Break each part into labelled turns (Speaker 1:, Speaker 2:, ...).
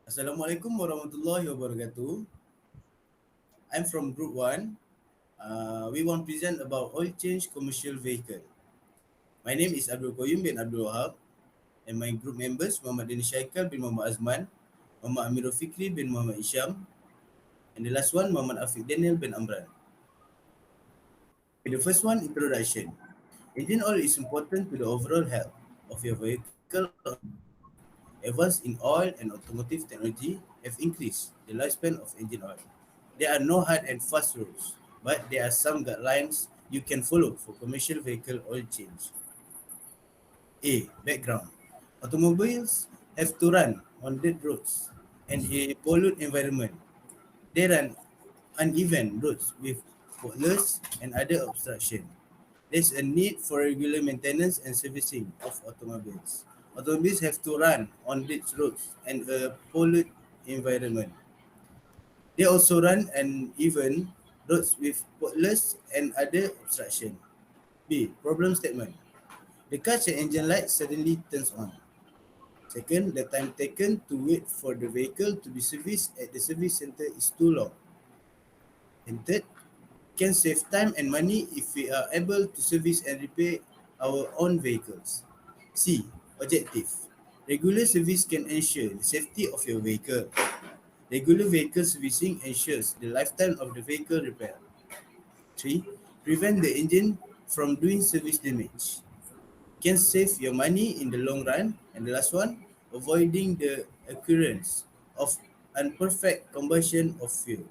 Speaker 1: Assalamualaikum warahmatullahi wabarakatuh. I'm from Group 1. We want to present about oil change commercial vehicle. My name is Abdul Qayyum bin Abdul Wahab and my group members Muhammad Danish Haikal bin Muhammad Azman, Muhammad Amirul Fikri bin Muhammad Hisham, and the last one Muhammad Afiq Danial bin Amran. Okay, the first one, introduction. Engine oil is important to the overall health of your vehicle on the road. Advances in oil and automotive technology have increased the lifespan of engine oil. There are no hard and fast rules, but there are some guidelines you can follow for commercial vehicle oil change. A. Background. Automobiles have to run on dirt roads and a polluted environment. They run uneven roads with potholes and other obstruction. There's a need for regular maintenance and servicing of automobiles. Automobiles have to run on dirt roads and a polluted environment. They also run uneven roads with potholes and other obstruction. B. Problem statement. The car check engine light suddenly turns on. Second, the time taken to wait for the vehicle to be serviced at the service center is too long. And third, can save time and money if we are able to service and repair our own vehicles. C. Objective. Regular service can ensure the safety of your vehicle. Regular vehicle servicing ensures the lifetime of the vehicle repair. 3. Prevent the engine from doing service damage. Can save your money in the long run. And the last one, avoiding the occurrence of imperfect combustion of fuel.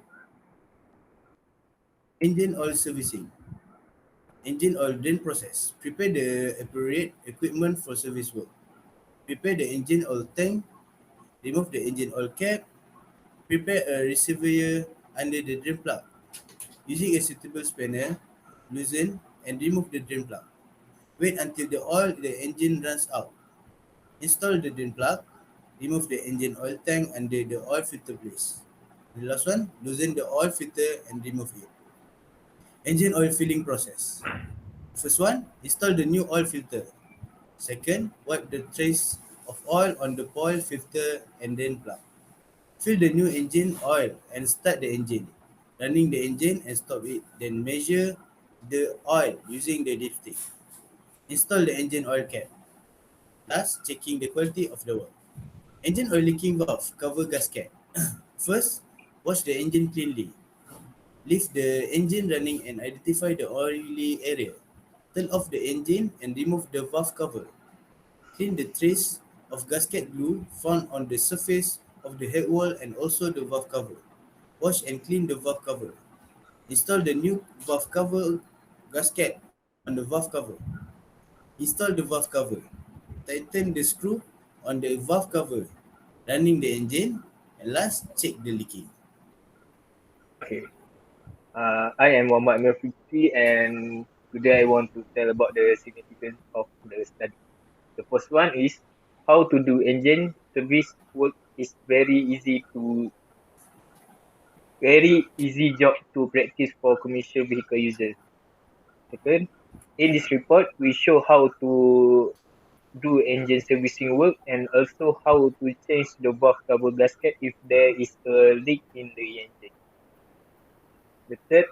Speaker 1: Engine oil servicing. Engine oil drain process. Prepare the appropriate equipment for service work. Prepare the engine oil tank. Remove the engine oil cap. Prepare a reservoir under the drain plug. Using a suitable spanner, loosen and remove the drain plug. Wait until the oil in the engine runs out. Install the drain plug. Remove the engine oil tank under the oil filter place. The last one, loosen the oil filter and remove it. Engine oil filling process. First one, install the new oil filter. Second, wipe the trace of oil on the oil filter and then plug. Fill the new engine oil and start the engine. Running the engine and stop it. Then measure the oil using the dipstick. Install the engine oil cap. Last, checking the quality of the work. Engine oil leaking valve cover gasket. First, wash the engine cleanly. Leave the engine running and identify the oily area. Turn off the engine and remove the valve cover. Clean the trace of gasket glue found on the surface of the head wall and also the valve cover. Wash and clean the valve cover. Install the new valve cover gasket on the valve cover. Install the valve cover. Tighten the screw on the valve cover. Running the engine and last check the leaking.
Speaker 2: Okay. I am Mohamad Fikri, and today I want to tell about the significance of the study. The first one is how to do engine service work is very easy job to practice for commercial vehicle users. Second, in this report we show how to do engine servicing work and also how to change the valve cover gasket if there is a leak in the engine. The third,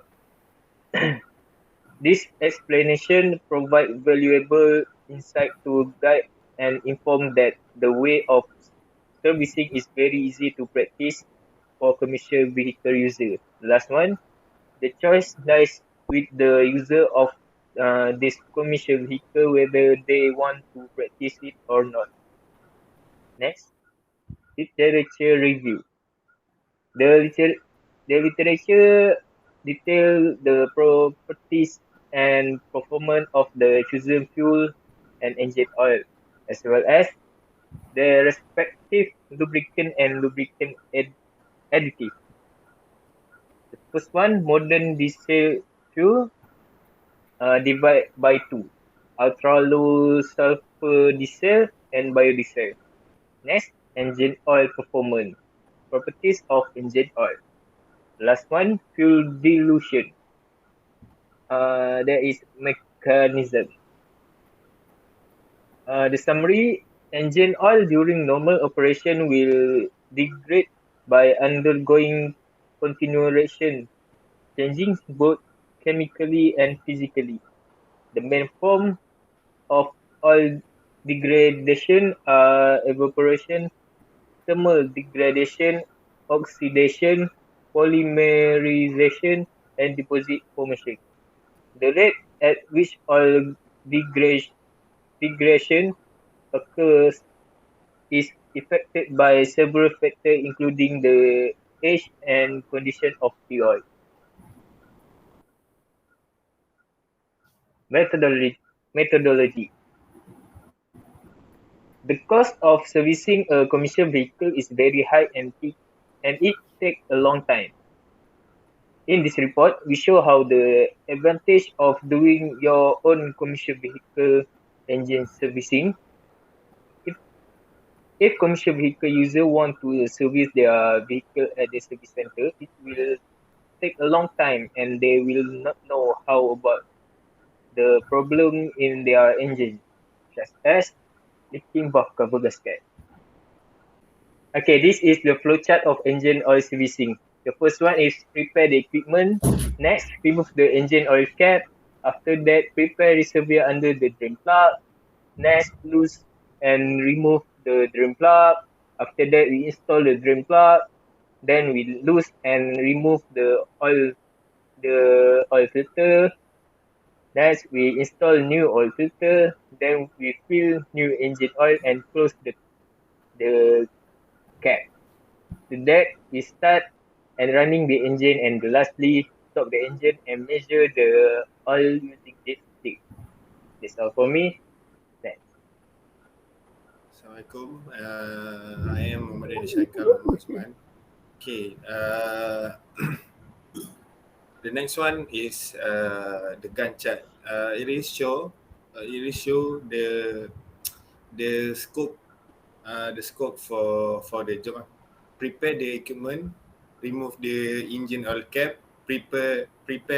Speaker 2: this explanation provides valuable insight to guide and inform that the way of servicing is very easy to practice for commercial vehicle user. Last one, the choice lies with the user of this commercial vehicle whether they want to practice it or not. Next, literature review. The literature detail the properties and performance of the chosen fuel and engine oil, as well as their respective lubricant and lubricant additive. The first one, modern diesel fuel, divide by two: ultra low sulfur diesel and biodiesel. Next, engine oil performance, properties of engine oil. Last one, fuel dilution. There is mechanism. The summary: engine oil during normal operation will degrade by undergoing continuation, changing both chemically and physically. The main form of oil degradation are evaporation, thermal degradation, oxidation, polymerization, and deposit formation. The rate at which oil degradation occurs is affected by several factors including the age and condition of the oil. Methodology. The cost of servicing a commercial vehicle is very high and it takes a long time. In this report, we show how the advantage of doing your own commercial vehicle engine servicing. If, if commercial vehicle user want to service their vehicle at the service center, it will take a long time and they will not know how about the problem in their engine, such as leaking valve cover gasket. Okay, this is the flowchart of engine oil servicing. The first one is prepare the equipment. Next, remove the engine oil cap. After that, prepare reservoir under the drain plug. Next, loose and remove the drain plug. After that, we install the drain plug. Then we loose and remove the oil filter. Next, we install new oil filter. Then we fill new engine oil and close the cap. To that, we start and running the engine and lastly stop the engine and measure the oil using this stick. That's all for me. Next.
Speaker 1: Assalamualaikum. I am Mohamad and Haikal Azman. Okay. The next one is the Gantt chart. It is show the scope for the job. Prepare the equipment, remove the engine oil cap, prepare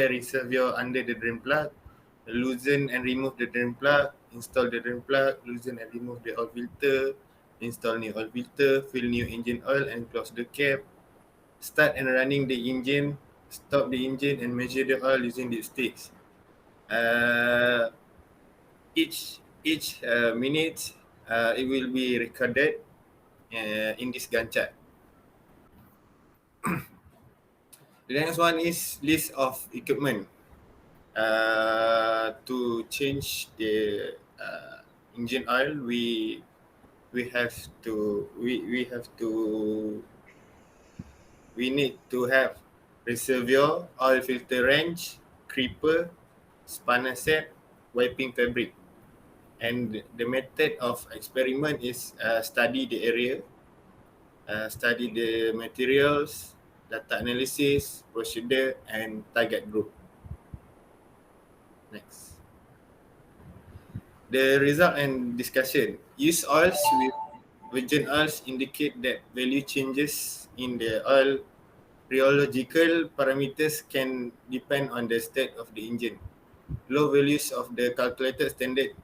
Speaker 1: reservoir under the drain plug, loosen and remove the drain plug, install the drain plug, loosen and remove the oil filter, install new oil filter, fill new engine oil and close the cap, start and running the engine, stop the engine and measure the oil using the sticks. Each minute it will be recorded in this Gantt chart. The next one is list of equipment. To change the engine oil, we have to we need to have reservoir, oil filter wrench, creeper, spanner set, wiping fabric. And the method of experiment is study the area, study the materials, data analysis, procedure, and target group. Next. The result and discussion. Use oils with virgin oils indicate that value changes in the oil rheological parameters can depend on the state of the engine. Low values of the calculated standard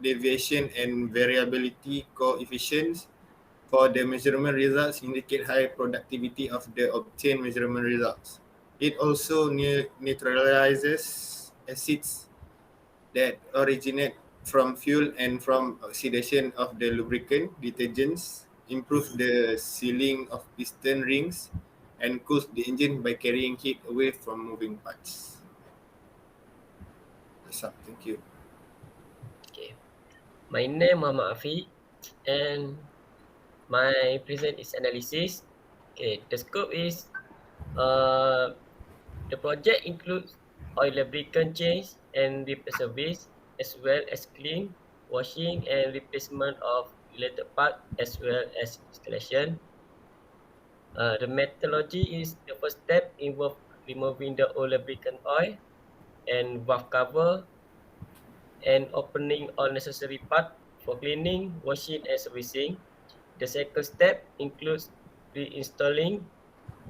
Speaker 1: deviation and variability coefficients for the measurement results indicate high productivity of the obtained measurement results. It also neutralizes acids that originate from fuel and from oxidation of the lubricant detergents, improve the sealing of piston rings, and cools the engine by carrying heat away from moving parts. That's all. Thank you.
Speaker 3: Okay. My name Muhammad Afiq and my present is analysis. Okay, the scope is the project includes oil lubricant change and repair service as well as clean, washing and replacement of related part as well as installation. The methodology is the first step involve removing the old lubricant oil and valve cover and opening all necessary part for cleaning, washing and servicing. The second step includes reinstalling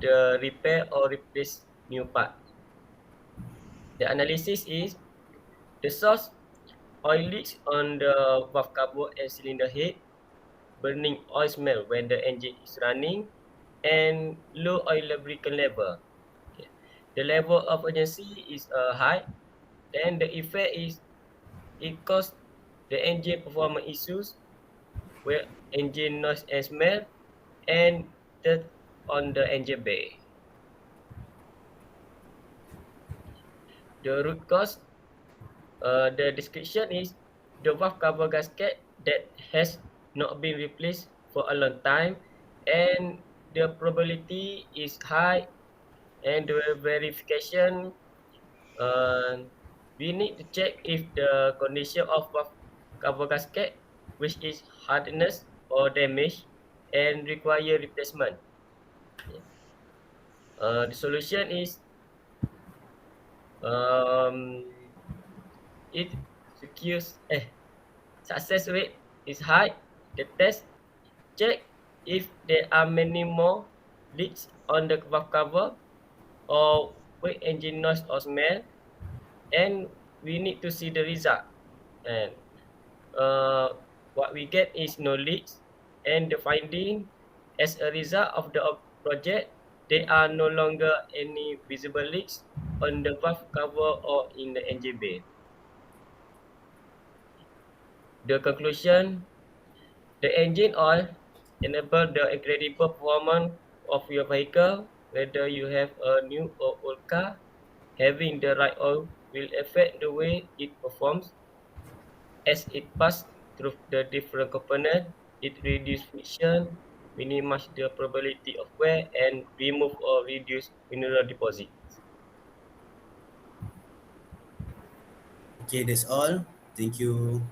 Speaker 3: the repair or replace new part. The analysis is the source oil leaks on the valve cover and cylinder head. burning oil smell when the engine is running, and low oil lubricant level. Okay. The level of urgency is high, then the effect is it causes the engine performance issues where engine noise and smell and dirt on the engine bay. The root cause, the description is the valve cover gasket that has not been replaced for a long time, and the probability is high, and the verification, uh, we need to check if the condition of valve cover gasket, which is hardness or damage, and require replacement. Yeah. The solution is um, it secures success rate is high. The test check if there are many more leaks on the valve cover or weak engine noise or smell, and we need to see the result. And what we get is no leaks, and the finding as a result of the project, there are no longer any visible leaks on the valve cover or in the engine bay. The conclusion, the engine oil enable the incredible performance of your vehicle, whether you have a new or old car. Having the right oil will affect the way it performs as it passes through the different components. It reduces friction, minimize the probability of wear, and remove or reduce mineral deposits.
Speaker 1: Okay, that's all. Thank you.